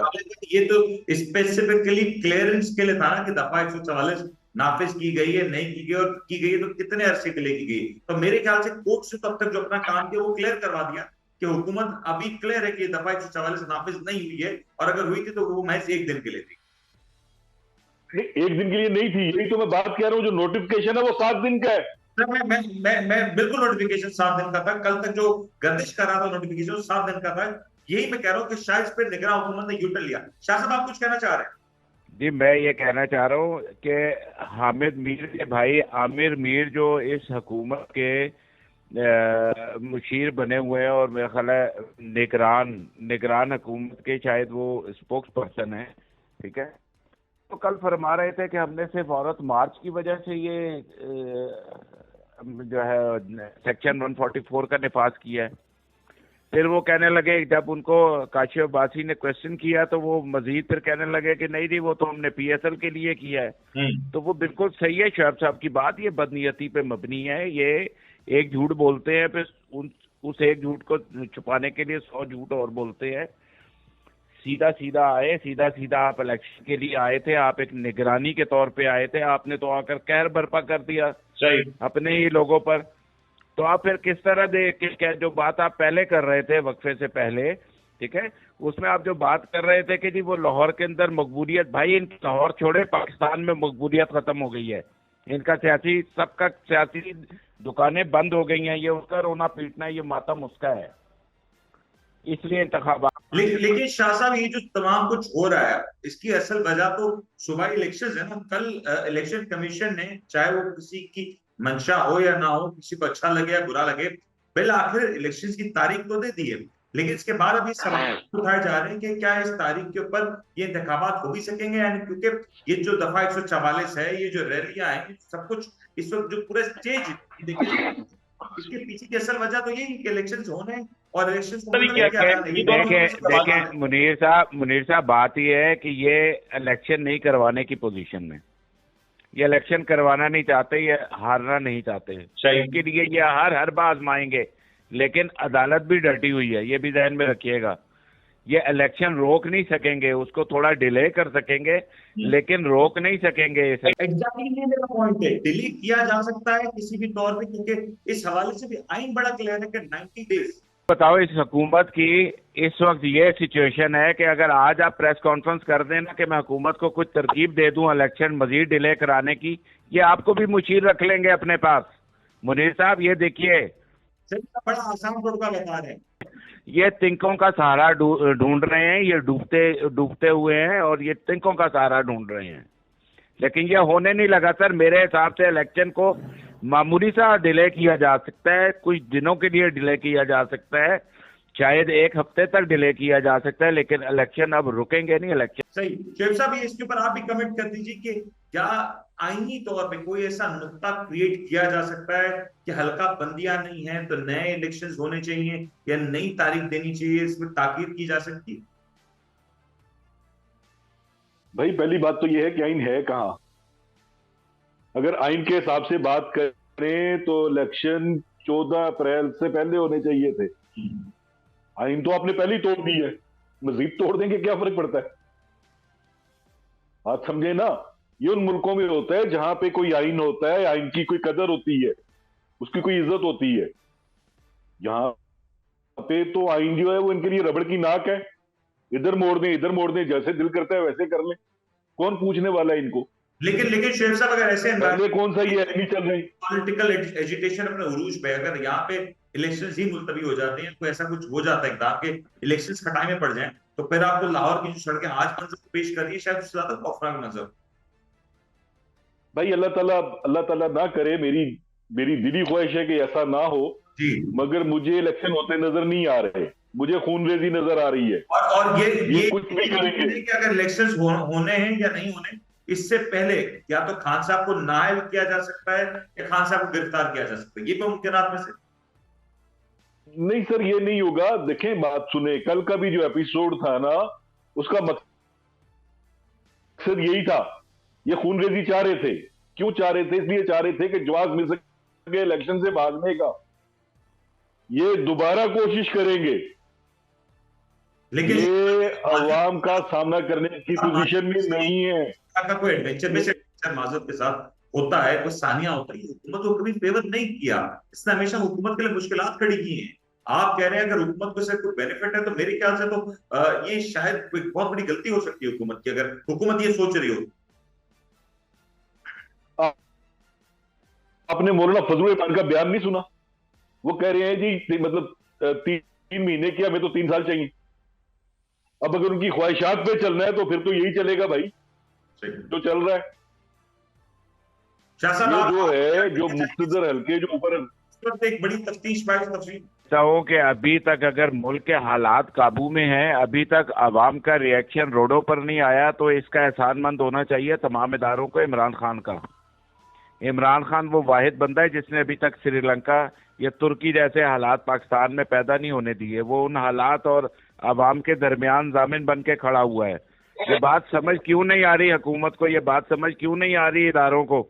ये तो स्पेसिफिकली क्लियरेंस के लिए था ना कि दफा 144 नाफिज की गई है, नहीं की गई, और की गई है तो कितने अरसे के लिए की गई। तो मेरे ख्याल से कोर्ट से तब तक जो अपना काम किया वो क्लियर करवा दिया कि हुकूमत अभी क्लियर है कि दफा 144 नाफिज नहीं हुई है, और अगर हुई थी तो वो महज 1 दिन के लिए थी। 1 दिन के लिए नहीं थी, यही तो मैं बात कह रहा हूँ। जो नोटिफिकेशन है वो 7 दिन का है। मैं बिल्कुल नोटिफिकेशन 7 दिन का था, कल तक जो गर्दिश कर रहा था नोटिफिकेशन 7 दिन का था। यही मैं कह रहा हूँ कि शायद इस पर निगरान हुकूमत ने यूटर्न लिया। शाह साहब, आप कुछ कहना चाह रहे हैं? जी, मैं ये कहना चाह रहा हूँ कि हामिद मीर के भाई आमिर मीर जो इस हुकूमत के मुशीर बने हुए हैं और मेरा ख्याल है निगरान हुकूमत के शायद वो स्पोक्स पर्सन है, ठीक है। तो कल फरमा रहे थे कि हमने सिर्फ औरत मार्च की वजह से ये जो है सेक्शन 144 का निफाज किया है। फिर वो कहने लगे, जब उनको काशिफ अब्बासी ने क्वेश्चन किया तो वो मजीद फिर कहने लगे कि नहीं जी वो तो हमने पीएसएल के लिए किया है। तो वो बिल्कुल सही है शोएब साहब की बात, ये बदनीयती पे मबनी है। ये एक झूठ बोलते हैं, फिर उस एक झूठ को छुपाने के लिए 100 झूठ और बोलते हैं। सीधा सीधा आप इलेक्शन के लिए आए थे, आप एक निगरानी के तौर पे आए थे, आपने तो आकर कहर बर्पा कर दिया सही अपने ही लोगों पर। तो आप फिर किस तरह क्या जो बात आप पहले कर रहे थे वक्फे से पहले, ठीक है, उसमें आप जो बात कर रहे थे कि जी वो लाहौर के अंदर मकबूलियत, भाई इनकी लाहौर छोड़े पाकिस्तान में मकबूलियत खत्म हो गई है। इनका सबका सियासी दुकानें बंद हो गई हैं, ये उसका रोना पीटना, ये मातम उसका है, इसलिए इंतखाबात। लेकिन शाह साहब, ये जो तमाम कुछ हो रहा है इसकी असल वजह तो सूबाई इलेक्शन है ना। कल इलेक्शन कमीशन ने, चाहे वो किसी की मंशा हो या ना हो, किसी को अच्छा लगे या बुरा लगे, बिल आखिर इलेक्शन की तारीख तो दे दी है, लेकिन इसके बाद अभी सवाल उठाए जा रहे हैं कि क्या इस तारीख के ऊपर ये इंतखाबात हो भी सकेंगे, यानी क्योंकि ये जो दफा 144 है, ये जो रैलियां हैं, सब कुछ इस वक्त जो पूरा स्टेज देखिए, इसके पीछे की असल वजह तो यही कि इलेक्शन होने और इलेक्शन देखें मुनीर साहब, बात यह है कि ये इलेक्शन नहीं करवाने की पोजीशन में, ये इलेक्शन करवाना नहीं चाहते, ये हारना नहीं चाहते, इसके लिए ये हर बार आजमाएंगे, लेकिन अदालत भी डटी हुई है, ये भी ध्यान में रखिएगा। ये इलेक्शन रोक नहीं सकेंगे, उसको थोड़ा डिले कर सकेंगे लेकिन रोक नहीं सकेंगे। एग्जैक्टली ये मेरा पॉइंट है, डिले किया जा सकता है किसी भी तौर पे, क्योंकि इस हवाले से भी आइन बड़ा क्लियर है कि 90 डेज बताओ, इस हुकूमत की इस वक्त ये सिचुएशन है कि अगर आज आप प्रेस कॉन्फ्रेंस कर देना कि मैं हुकूमत को कुछ तरकीब दे दूं इलेक्शन मजीद डिले कराने की, ये आपको भी मुशीर रख लेंगे अपने पास। मुनीर साहब ये देखिए, बड़ा आसान टोटका बता रहे हैं। ये तिनकों का सहारा ढूंढ रहे हैं, ये डूबते हुए हैं और ये तिनकों का सहारा ढूंढ रहे हैं, लेकिन ये होने नहीं लगा सर। मेरे हिसाब से इलेक्शन को मामूली सा डिले किया जा सकता है, कुछ दिनों के लिए डिले किया जा सकता है, शायद एक हफ्ते तक डिले किया जा सकता है, लेकिन इलेक्शन अब रुकेंगे नहीं। इलेक्शन सही। शेख साहब, ये इसके ऊपर आप भी कमेंट कर दीजिए कि क्या आईनी तौर पे कोई ऐसा नुक्ता क्रिएट किया जा सकता है कि हल्का बंदियां नहीं है तो नए इलेक्शंस होने चाहिए या नई तारीख देनी चाहिए, इसमें ताकीद की जा सकती है? भाई पहली बात तो ये है कि आइन है कहां। अगर आइन के हिसाब से बात करें तो इलेक्शन 14 अप्रैल से पहले होने चाहिए थे। आइन तो आपने पहले ही तोड़ दी है, मजीद तोड़ देंगे क्या फर्क पड़ता है? आप समझे ना, ये उन मुल्कों में होता है जहां पे कोई आइन होता है, आइन की कोई कदर होती है, उसकी कोई इज्जत होती है। यहां पे तो आइन जो है वो इनके लिए रबड़ की नाक है, इधर मोड़ दें, जैसे दिल करता है वैसे कर लें, कौन पूछने वाला है इनको। लेकिन शेख साहब, अगर ऐसे पहले कौन सा ये नहीं चल रही पॉलिटिकल एजिटेशन अपने उरूज पे, अगर यहाँ पे इलेक्शंस ही मुलतवी हो जाते हैं, तो ऐसा कुछ हो जाता है एकदम के इलेक्शंस खटाई में पड़ जाएं, तो फिर आपको लाहौर की जो सड़कें आज मंजर पेश कर रही है, शायद उससे ज्यादा खौफनाक मंजर। भाई अल्लाह ताला ना करे, मेरी दिली ख्वाहिश है कि ऐसा ना हो जी, मगर मुझे इलेक्शन होते नजर नहीं आ रहे, मुझे खूनरेजी नजर आ रही है। और ये कुछ भी करेंगे कि अगर इलेक्शंस होने हैं या नहीं होने, इससे पहले या तो खान साहब को नाअहल किया जा सकता है या खान साहब को गिरफ्तार किया जा सकता है, ये भी मुमकिनात में से। नहीं सर, ये नहीं होगा। देखें, बात सुने, कल का भी जो एपिसोड था ना, उसका मकसद यही था। ये खूनरेजी चाह रहे थे। क्यों चाह रहे थे? इसलिए चाह रहे थे कि जवाब मिल सके इलेक्शन से भागने का। ये दोबारा कोशिश करेंगे, लेकिन ये अवाम का सामना करने की पोजीशन में नहीं है। का कोई एडवेंचर में से माजरत के साथ होता है, कोई सानिया होता है, हुकूमत को कभी फेवर नहीं किया, इसने हमेशा हुकूमत के लिए मुश्किलात खड़ी की हैं। आप कह रहे हैं अगर हुकूमत को से कोई बेनिफिट है, तो मेरे ख्याल से तो ये शायद कोई बहुत बड़ी गलती हो सकती है हुकूमत की, अगर हुकूमत ये सोच रही हो। आपने मौलाना फजलुर रहमान का बयान नहीं सुना? वो कह रहे हैं जी मतलब 3 महीने किया, हमें तो 3 साल चाहिए। अब अगर उनकी ख्वाहिशात पे चलना है तो फिर तो यही चलेगा भाई जो चल रहा है। ये जो है, जो मुख्तदर हल्के जो ऊपर एक बड़ी तफ्तीश तफसील कि अभी तक अगर मुल्क के हालात काबू में हैं, अभी तक अवाम का रिएक्शन रोडों पर नहीं आया, तो इसका एहसानमंद होना चाहिए तमाम इदारों को इमरान खान का। इमरान खान वो वाहिद बंदा है जिसने अभी तक श्रीलंका या तुर्की जैसे हालात पाकिस्तान में पैदा नहीं होने दिए। वो उन हालात और अवाम के दरमियान जामिन बन के खड़ा हुआ है। ये बात समझ क्यों नहीं आ रही हुकूमत को, ये बात समझ क्यों नहीं आ रही इदारों को?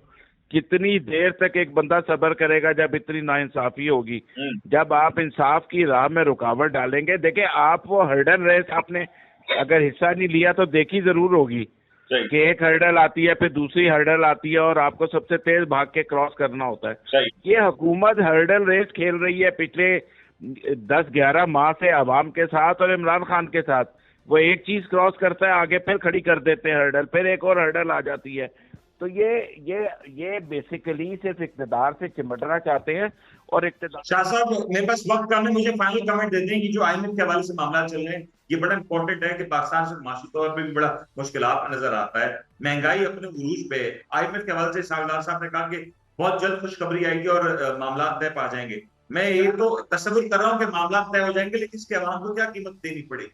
कितनी देर तक एक बंदा सब्र करेगा जब इतनी नाइंसाफी होगी? जब आप इंसाफ की राह में रुकावट डालेंगे, देखिए आप वो हर्डल रेस आपने अगर हिस्सा नहीं लिया तो देखी जरूर होगी कि एक हर्डल आती है, फिर दूसरी हर्डल आती है और आपको सबसे तेज भाग के क्रॉस करना होता है। ये हुकूमत हर्डल रेस खेल रही है पिछले 10-11 माह से अवाम के साथ और इमरान खान के साथ। वो एक चीज क्रॉस करता है, आगे फिर खड़ी कर देते हैं हर्डल, फिर एक और हर्डल आ जाती है। तो ये बेसिकली सिर्फ इक़्तिदार से चिमटना चाहते हैं और इक़्तिदार। शाह साहब, मेरे पास वक्त कम है, मुझे फाइनल कमेंट दे दें कि जो आईएमएफ के हवाले से मामला चल रहे हैं, ये बड़ा इंपॉर्टेंट है कि पाकिस्तान से माशी तौर पर भी बड़ा मुश्किलात नजर आता है, महंगाई अपने उरूज पे। आईएमएफ के हवाले से सागदार साहब ने कहा कि बहुत जल्द खुशखबरी आएगी और मामला तय पा जाएंगे। मैं ये तो तस्वीर कर रहा हूँ कि मामला तय हो जाएंगे, लेकिन इसके अवाम को क्या कीमत देनी पड़ेगी?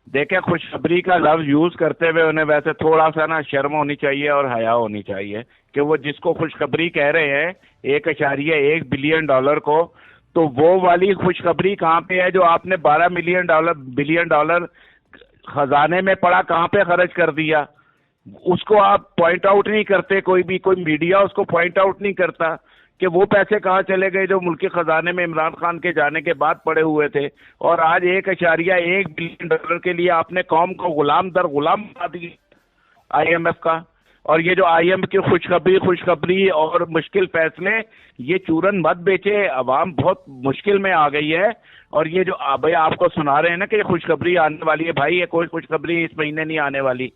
देखे, खुशखबरी का लफ्ज यूज करते हुए उन्हें वैसे थोड़ा सा ना शर्म होनी चाहिए और हया होनी चाहिए कि वो जिसको खुशखबरी कह रहे हैं 1.1 बिलियन डॉलर को, तो वो वाली खुशखबरी कहाँ पे है जो आपने 12 बिलियन डॉलर खजाने में पड़ा, कहाँ पे खर्च कर दिया? उसको आप पॉइंट आउट नहीं करते, कोई मीडिया उसको पॉइंट आउट नहीं करता कि वो पैसे कहाँ चले गए जो मुल्क के खजाने में इमरान खान के जाने के बाद पड़े हुए थे। और आज 1.1 बिलियन डॉलर के लिए आपने कौम को गुलाम दर गुलाम बना दिया IMF का। और ये जो IMF की खुशखबरी और मुश्किल फैसले, ये चूरन मत बेचे, अवाम बहुत मुश्किल में आ गई है। और ये जो भाई आपको सुना रहे हैं ना कि खुशखबरी आने वाली है, भाई ये कोई खुशखबरी इस महीने नहीं आने वाली।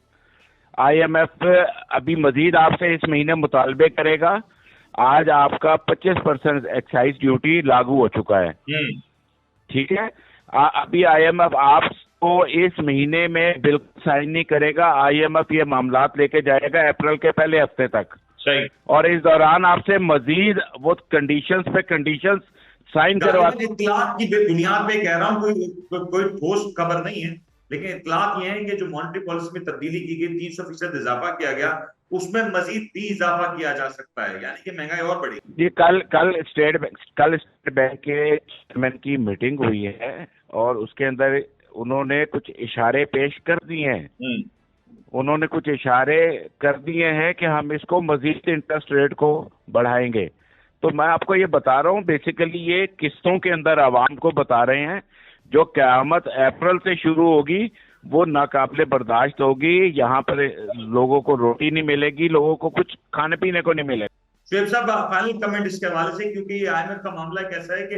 IMF अभी मजीद आपसे इस महीने मुतालबे करेगा। आज आपका 25% एक्साइज ड्यूटी लागू हो चुका है, ठीक है। अभी IMF आपको इस महीने में बिल्कुल साइन नहीं करेगा। IMF ये मामलात लेके जाएगा अप्रैल के पहले हफ्ते तक। सही। और इस दौरान आपसे मजीद वो कंडीशंस पे कंडीशंस साइन करवा। इत्तलात की बुनियाद पे कह रहा हूँ, कोई ठोस खबर नहीं है, लेकिन इत्तलात ये है कि जो मॉनेटरी पॉलिसी में तब्दीली की गई, 300% इजाफा किया गया, उसमें मजीद भी इजाफा किया जा सकता है, यानी कि महंगाई और बढ़ी। ये कल स्टेट बैंक के चेयरमैन की मीटिंग हुई है और उसके अंदर उन्होंने कुछ इशारे पेश कर दिए हैं। उन्होंने कुछ इशारे कर दिए हैं कि हम इसको मजीद इंटरेस्ट रेट को बढ़ाएंगे। तो मैं आपको ये बता रहा हूँ, बेसिकली ये किस्तों के अंदर आवाम को बता रहे हैं, जो क़यामत अप्रैल से शुरू होगी वो नाकाबिले बर्दाश्त होगी। यहाँ पर लोगों को रोटी नहीं मिलेगी, लोगों को कुछ खाने पीने को नहीं मिलेगा। शुएब साहब, फाइनल कमेंट इसके हवाले से, क्योंकि ये IMF का मामला एक ऐसा है कि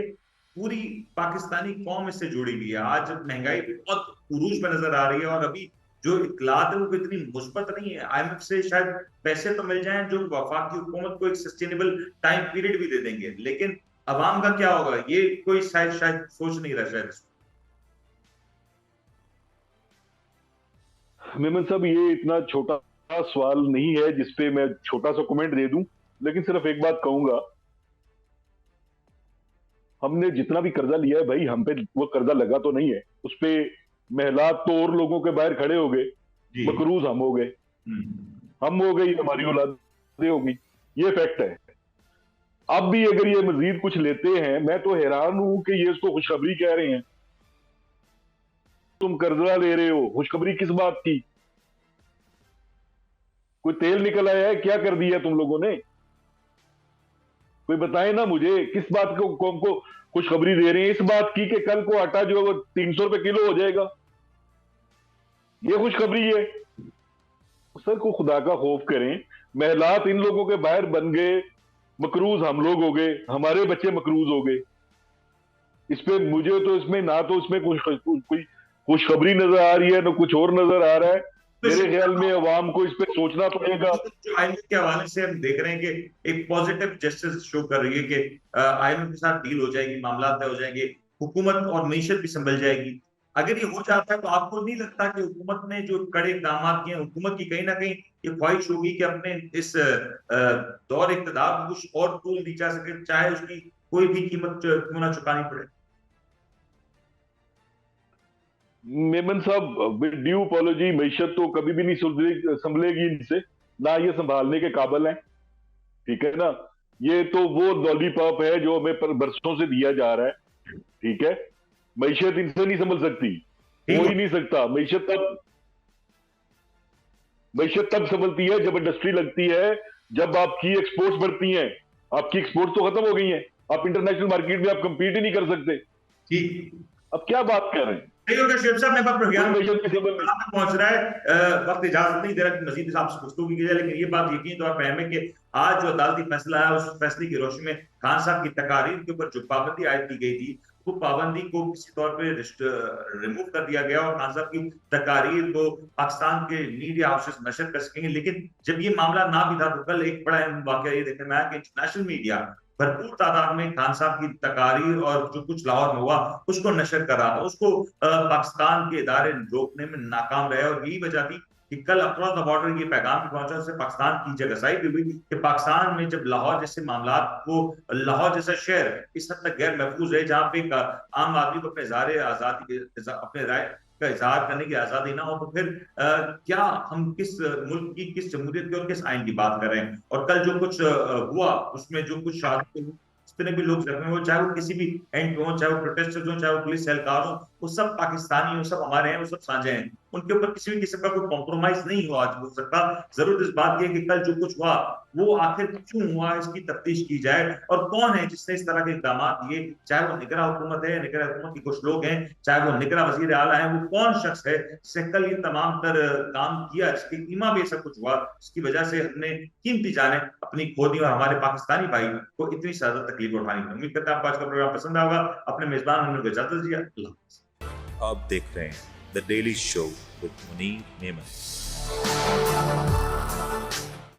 पूरी पाकिस्तानी कौम इससे जुड़ी हुई है। आज महंगाई बहुत उरूज में नजर आ रही है और अभी जो इत्तलात है वो इतनी मुस्बत नहीं है। IMF से शायद पैसे तो मिल जाएं जो वफाकी हुकूमत को एक सस्टेनेबल टाइम पीरियड भी दे देंगे, लेकिन अवाम का क्या होगा ये कोई शायद सोच नहीं रहा। शायद मेमन साहब, ये इतना छोटा सवाल नहीं है जिसपे मैं छोटा सा कमेंट दे दूं, लेकिन सिर्फ एक बात कहूंगा, हमने जितना भी कर्जा लिया है भाई, हम पे वो कर्जा लगा तो नहीं है, उस पे महलात तो और लोगों के बाहर खड़े हो गए, मकरूज हम हो गए, हम हो गई, हमारी औलादें हो गई, ये फैक्ट है। अब भी अगर ये मजीद कुछ लेते हैं, मैं तो हैरान हूं कि ये इसको खुशखबरी कह रहे हैं। तुम कर्जा ले रहे हो, खुशखबरी किस बात की? कोई तेल निकल आया है? क्या कर दिया तुम लोगों ने? कोई बताए ना मुझे, किस बात को कौम को खुशखबरी दे रहे हैं? इस बात की कि कल को आटा जो है 300 रुपए किलो हो जाएगा, ये खुशखबरी है? सर को खुदा का खौफ करें। महलात इन लोगों के बाहर बन गए, मकरूज हम लोग हो गए, हमारे बच्चे मकरूज हो गए। इस पे मुझे तो इसमें ना तो इसमें कोई खुशखबरी नजर आ रही है, ना कुछ और नजर आ रहा है। मेरे ख्याल में अवाम को इस पे सोचना पड़ेगा। जो IMF के हवाले से हम देख रहे हैं कि एक पॉजिटिव जस्टिस शो कर रही है कि IMF के साथ डील हो जाएगी, मामला तय हो जाएंगे, हुकूमत और मीशत भी संभल जाएगी। अगर ये हो जाता है तो आपको नहीं लगता कि हुकूमत ने जो कड़े इक़दाम किए हैं, हुकूमत की कहीं ना कहीं ये ख्वाहिश होगी कि अपने इस दौर इक़्तिदार को कुछ और टूल दी जा सके, चाहे उसकी कोई भी कीमत क्यों ना चुकानी पड़े? मेमन साहब, ड्यू अपॉलॉजी, मैशत तो कभी भी नहीं संभलेगी इनसे, ना ये संभालने के काबिल है, ठीक है ना। ये तो वो लॉलीपॉप है जो हमें बरसों से दिया जा रहा है, ठीक है। मैशत इनसे नहीं संभल सकती, हो ही नहीं सकता। मैशत तब संभलती है जब इंडस्ट्री लगती है, जब आपकी एक्सपोर्ट्स बढ़ती हैं। आपकी एक्सपोर्ट्स तो खत्म हो गई हैं, आप इंटरनेशनल मार्केट में आप कंपीट ही नहीं कर सकते। अब क्या बात कर रहे हैं? शुएब साहब, मैं पहुंच रहा है, वक्त इजाजत नहीं दे रहा कि मजीद आपसे गुफ्तगू की जाए, लेकिन ये बात यकीनी तौर पर अहम है कि आज जो अदालती फैसला है, उस फैसले की रोशनी में खान साहब की तकारीर के ऊपर जो पाबंदी आयद की गई थी, वो पाबंदी को किसी तौर पे रिमूव कर दिया गया और खान साहब की तकारीर को पाकिस्तान के मीडिया हाउसेस नशर कर सकेंगे। लेकिन जब ये मामला ना भी था तो कल एक बड़ा अहम वाकया ये देखने में आया कि इंटरनेशनल मीडिया भरपूर तादाद में खान साहब की तकारीर और जो कुछ लाहौर में हुआ उसको नशर कर रहा था, उसको पाकिस्तान के इदारे रोकने में नाकाम रहे। और यही वजह थी कि कल अक्रॉस द बॉर्डर ये पैगाम भी पहुंचा, उससे पाकिस्तान की जगहसाई भी हुई कि पाकिस्तान में जब लाहौर जैसे मामलात को, लाहौर जैसा शहर इस हद तक गैर महफूज है, जहाँ पे आम आदमी को अपने इज़हार आज़ादी, अपने राय का इजहार करने की आजादी ना हो, तो फिर क्या हम किस मुल्क की, किस जमहूरियत की और किस आइन की बात कर रहे हैं? और कल जो कुछ हुआ उसमें जो कुछ जितने भी लोग जख्मी हो, चाहे वो किसी भी एंड पे हो, चाहे वो प्रोटेस्टर्स हो, चाहे वो पुलिस एहलकार हो, वो सब पाकिस्तानी, वो सब हमारे हैं, वो सब साझे हैं। उनके ऊपर किसी भी किस्म का कोई कॉम्प्रोमाइज नहीं हुआ आज हो सकता। जरूर इस बात की है कि कल जो कुछ हुआ वो आखिर क्यों हुआ, इसकी तफ्तीश की जाए, और कौन है जिसने इस तरह के इकदाम दिए, चाहे वो निगरां हुकूमत है, निगरां हुकूमत के कुछ लोग हैं, चाहे वो निगरां वजीर आला है, वो कौन शख्स है जिसने कल ये तमाम तर काम किया, जिसकी ईमा में सब कुछ हुआ, जिसकी वजह से हमने कीमती जाने अपनी खो दी और हमारे पाकिस्तानी भाई को इतनी ज्यादा तकलीफ उठानी पड़ी। उम्मीद करता हूं आपको आज का प्रोग्राम पसंद आएगा। अपने मेजबान हमने को इजाजत दिया। अल्लाह हाफ़िज़। आप देख रहे हैं the daily show with Munir नेमत।